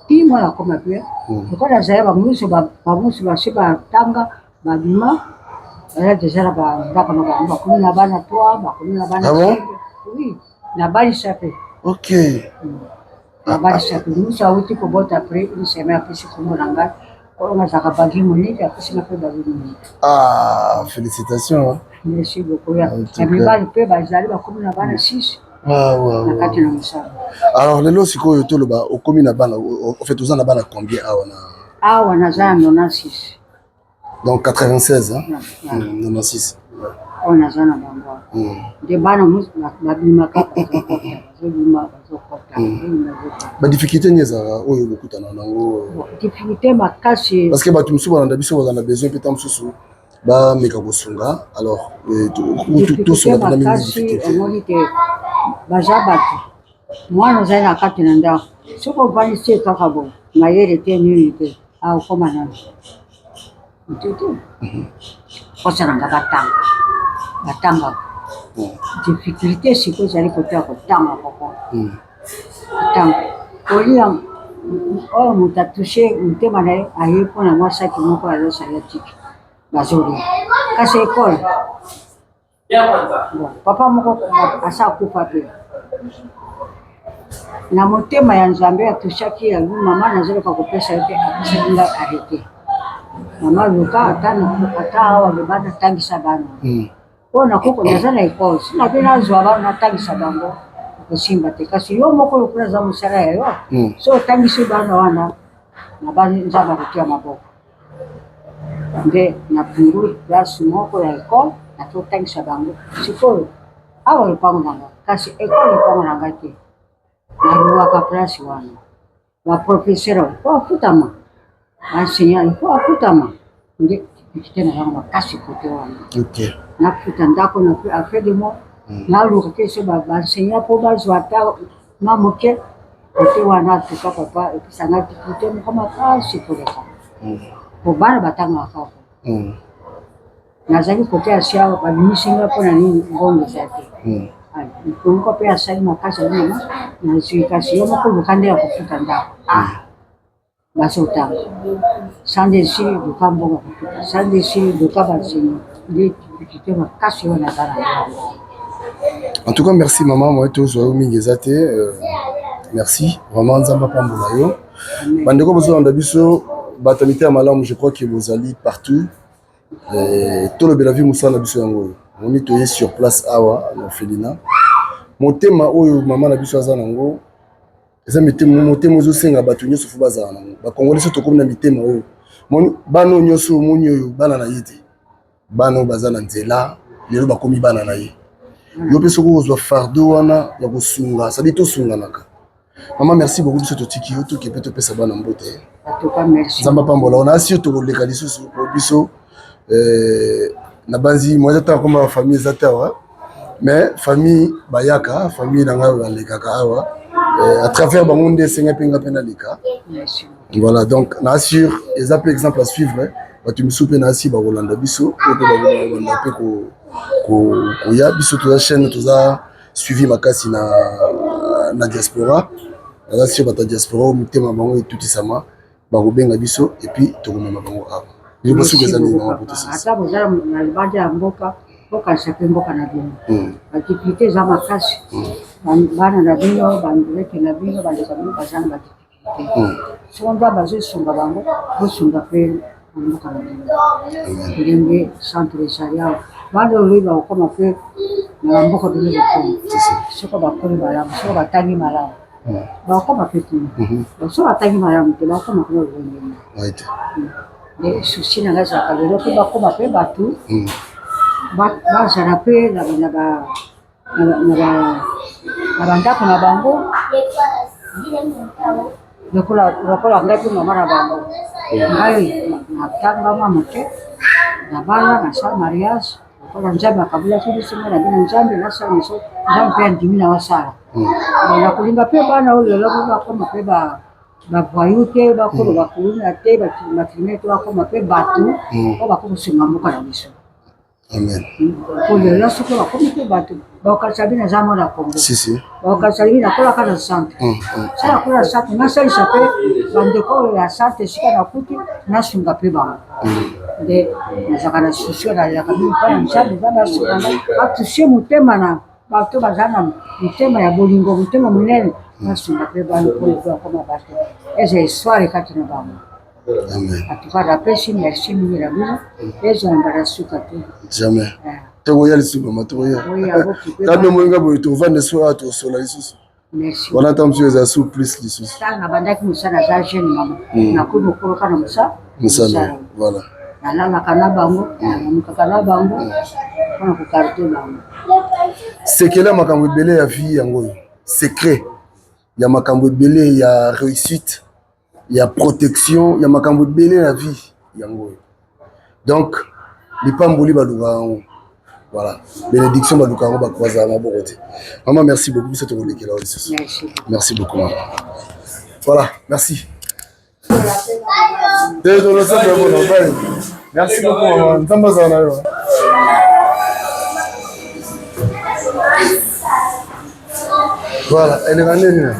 ti mwana akoma mpe lokola azali bamusu basi batanga babima eza deja na bandako na bango bakomi na bana 3 bakomi na bana oui nabalisa mpe nabalisa mpe musu awuti kobota apres une semaine apesi kombo na ngai oyo nazalaka bagi monene apesinga mpe bagi monene félicitation merci beaucoup ya mibali mpe bazali bakomi na bana 6 na kati na mosala alors lelo sikoyo toloba okomi na bana ofait oza na bana combien awa naza na 96 donc 96 96 oyo naza na bango nde bana babimaka bazobima bazokota badifficulté nini ezalaka oyo bokutana nango difficulté makasi parce que bato mosusu balanda biso bazala na besoin mpe ta mosusu bameka kosunga alors tosunga tena makasi omoni te baza bato mwana ozali na kati na ndako soki ovandisi ye kaka boye mayele te nini te akokoma nano te kosalanga batangaka difficulté sikoyo ezali koteya kotanga koko kotanga kolia oyo moto atushe motema na ye aye mpona mwa saki moko azosala tiki bazolia kasi ekole papa moko asa akufa mpe na motema ya nzambe atushaki ya mama nazoloka kopesa ye mpe apesaki ngai arete mama luka ata awa bebana atangisa bana mpona koko naza na ekole sina mpe nazwa bana natangisa bango kosimba te kasi yo moko lokola aza mosala ya yo so otangisi bana wana na banzambe akotia maboko nde na pungulu place moko ya ekole natotangisa bango sikoyo awa lopango na ngai kasi ekole lopango na ngai te naluwaka place wana baprofesseur po afutama baenseignant po afutama nde tikite na yango makasi kote wana nafuta ndako na affaire de moi naluka ke so baenseignant mpo bazwa ata ma moke kote wana tuka papa episanga tikite moko makasi koleka po bana batangaka kaka nazali kote ya siawa babimisinga mpona nini ngongo eza te moko mpe asali makasi alima nazwi kasi yo moko luka nde ya kofuta ndako bazotanga sandesi luka mbongo kofuta sandesi luka banseignant nde difficulté makasi oyo naza na yango. En tout cas, merci maman, moi tous mingi ezate. Merci, vraiment nzambe apambola yo. Bandeko bozo anda biso batamite ya malamu, je crois que vous allez partout. Tout le belavi musana biso yango. On est toyé sur place awa na Felina. Motema oyo maman na biso azana ngo. Eza motema ozo senga bato nyoso fu bazana ngo. Ba Congolais so tokomi na mitema oyo. Bano nyoso moni oyo bana na yete. Bano bazana nzela, lelo bakomi bana na ye. Yo pe soko ozwa fardeau wana ya kosunga, ça dit to sunga naka. Maman merci beaucoup biso totiki yo to ke pe to pesa bana mbote. Atoka merci. Zamba pambola on a si to koleka lisusu ko biso na banzi moi j'attends comme ma famille zatawa mais famille bayaka famille nanga balekaka awa à travers bangonde senga penga penalika. Merci. Voilà donc na assure les appels exemple à suivre batu misupe na si ba Rolanda biso ko pe ba Rolanda pe ko ya biso to chaîne to za suivi makasi na diaspora na si ba diaspora mutema bango tout sama ba robenga biso et puis to komema bango awa ni bosu ke zani na potesa ata bozala na libanja ya mboka mboka chaque mboka na bino activité za makasi bana na bino bandeke na bino bandeka bino bazana ba activité sonda bazosunga bango bosunga pe mboka na bino ndenge centre charia bana oliva okoma pe na mboka bino bakoma soko bakoma malamu soko batangi malamu bakoma pe tino soko batangi malamu te bakoma kuna lwenge right les soucis na gaza kalelo pe bakoma pe batu bazala pe na bandako na bango lokola ngai mpe mama na bango ngai natangama moke na bana nasala mariage lokola nzambe akabulaki biso ngai na bino nzambe nasala miso nzambe mpe andimi na wasala nakolinga mpe bana oyo lelo bakoma mpe bavoyu te bakolo bakuluna te bafilme te bakoma mpe batu po bakokosenga mboka na biso amen kolelo soki bakomi mpe bato baokalisa bino eza mona Congo baokalisa bino nakolaka na centre sa nakola na centre nasalisa mpe bandeko oyo ya centre esika nakuti nasunga mpe bango nde nazalaka na susio nalelaka bino mpona nzambe eza nasunga ngai batusie motema na bato baza na motema ya bolingo motema monene nasunga mpe bano po bakoma bato eza histoire kati na bango. Amen. En tout cas, napesi merci mingi na bino ezo mbala suka te jamais toko ya lisusu mama toko ya kando mwenga boy to vande so ato sola lisusu merci wana tamsio za su plus lisusu tanga bandaki musana za jeune mama nakuno koroka na musana voilà nalala kana bango mukakana bango kuna kukarite bango sekela makambo ebele ya vie yango secret ya makambo ebele ya réussite ya protection ya makambo ebele na vie yango donc lipamboli baluka yango voilà bénédiction baluka yango bakroisa maboko te maman merci beaucoup biso tokolekela o lisusu merci beaucoup maman voilà merci merci beaucoup maman nzambe azala na yo Voilà, elle est rendue.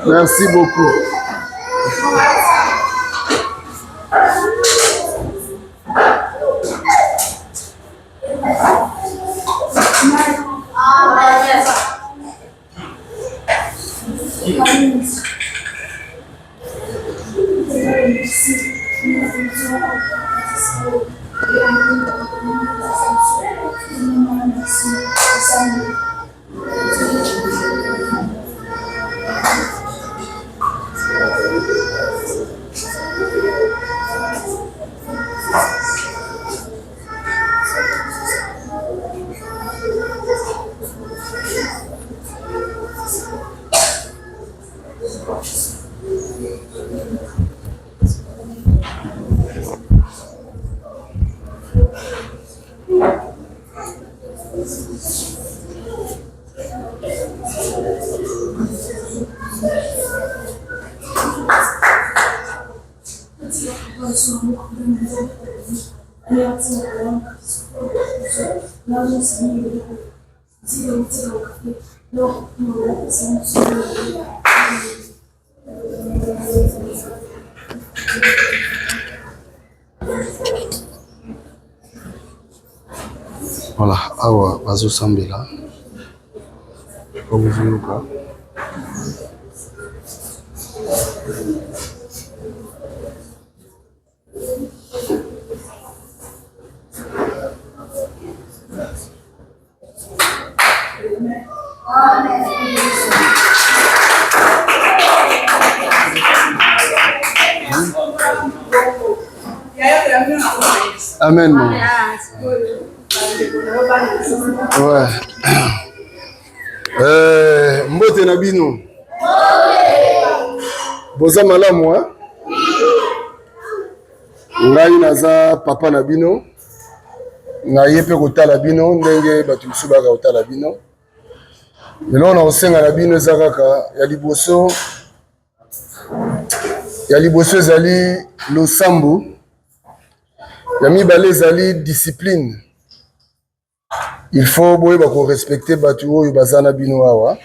Merci beaucoup. Voilà, awa bazo sambela. Obuvunuka. Amen. Maman. Ouais. Mbote na bino. Boza malamu, hein? Ngai naza papa na bino. Ngai pe kotala bino ndenge batu biso baka kotala bino. Lelo na osenga na bino eza kaka ya liboso. Ya liboso ezali losambo. Ya mibale ezali discipline. Il faut boyeba ko respecter batu oyo bazana bino awa.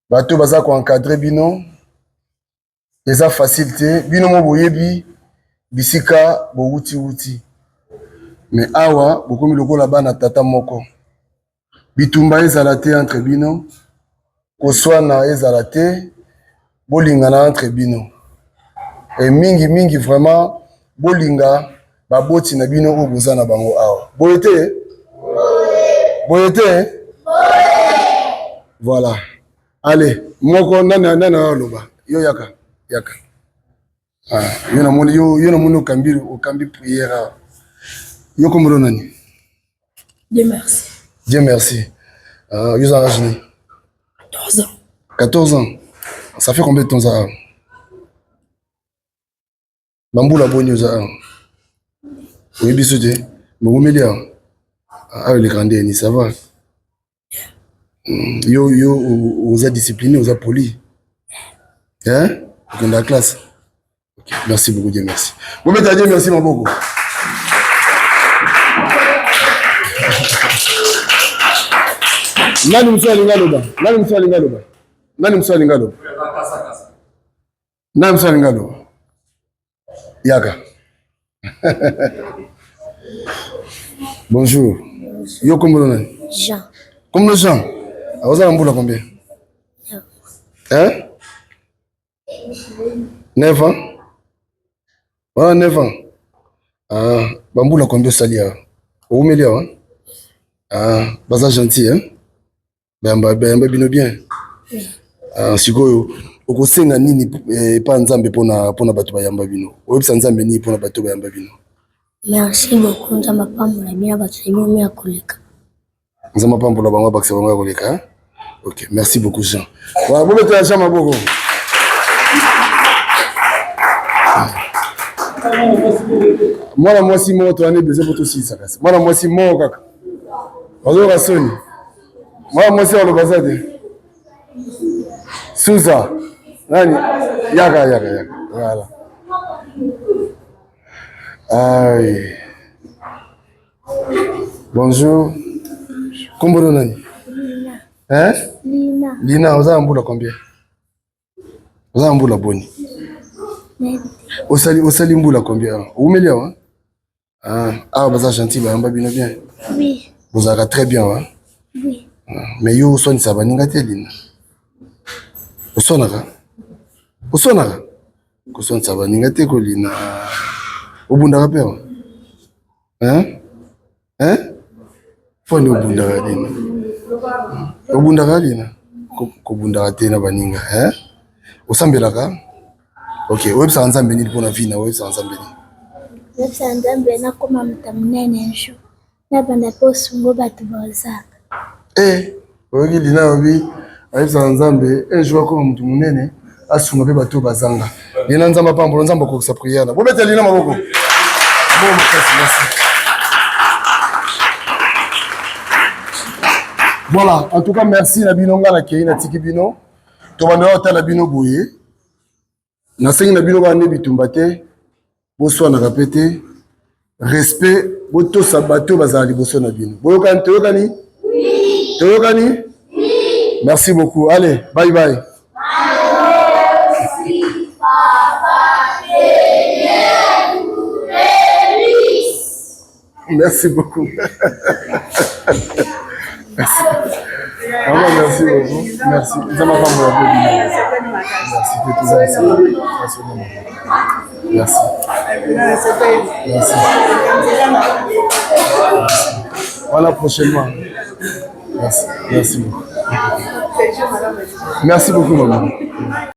Batu baza ko encadrer bino. Eza facile te. Bino mo boyebi bisika bo wuti. Mais awa bokomi lokola bana tata moko. Bitumba ezala te entre bino. Koswana ezala te. Bolingana entre bino. Et mingi vraiment bolinga baboti na bino oyo bozana bango awa. Boyete? Boyete? Voilà. Allez, moko nana loba. Yo yaka. Ah, yo na moni okambi prière. Yo komolo nani? Dieu merci. Dieu merci. Ah, yo âge ni? 14 ans. 14 ans. Ça fait combien de temps ça? Bamboula boni oza. Oui, bisote. Mogomelia. Ah, le grandé ni ça va. Yo oza discipliné, oza poli. Hein? Dans la classe. Okay. Merci beaucoup, Dieu merci. Vous mettez à Dieu merci, mon beaucoup. Nani mswa lingaloba. Yaka. Bonjour. Yo comment on Jean. Comment Jean? Ah, vous avez un boulot combien? Hein? 9 ans? Ah, 9 ans. Ah, bamboula combien salia? Au milieu, hein? Ah, baza gentil, hein? Ben bino bien. Ah, sikoyo. okosenga nini pa nzambe pona bato bayamba bino oyebisa nzambe nini pona bato bayamba bino. Merci beaucoup nzambe apambola bino bato bino ya koleka. Nzambe apambola bango bakisa bango ya koleka. Ok, merci beaucoup Jean. Wa bobetela Jean maboko. Mwana mwasi moko toane besoin pour tout ça kasi. Mwana mwasi moko kaka. Ozo rasoni. Mwana mwasi aloba zade. Suza. Nani? Yaka. Voilà. Aïe. Bonjour. Kombo nani? Lina. Hein? Lina. Lina, oza mbula combien? Oza mbula boni. Osali mbula combien? Oumelia hein? Ah, baza gentil ba bino bien. Oui. Vous avez très bien hein? Oui. Mais yo soni sa baninga te Lina. Osonaka? Kosoni sa baninga te ko Lina. Obundaka pe hein? Foni obundaka Lina. Obundaka Lina. Kobundaka te na baninga hein? Osambelaka? Ok, websa nzambe nini pona vina websa nzambe nini? Websa nzambe na koma mtamunene nsho. Na banda po sungo batu bazaka. Oyoki Lina obi websa nzambe jour koma mtu munene asunga pe batu bazanga. Lina nzamba pambola nzamba ko sa prière. Bobeta Lina maboko. Bon, merci. Voilà, en tout cas merci na binonga na kei na tiki bino. To banda otala bino boye. Na sengi na bino ba ne bitumba te. Bonsoir na kapete. Respect boto sabato bazali boso na bino. Boyokani toyokani? Oui. Toyokani? Oui. Merci beaucoup. Allez, bye bye. Merci papa. Merci beaucoup. Merci. Merci beaucoup. Merci. Ça m'a pas Merci. Merci. Voilà prochainement. Merci. Merci beaucoup. Merci beaucoup, maman.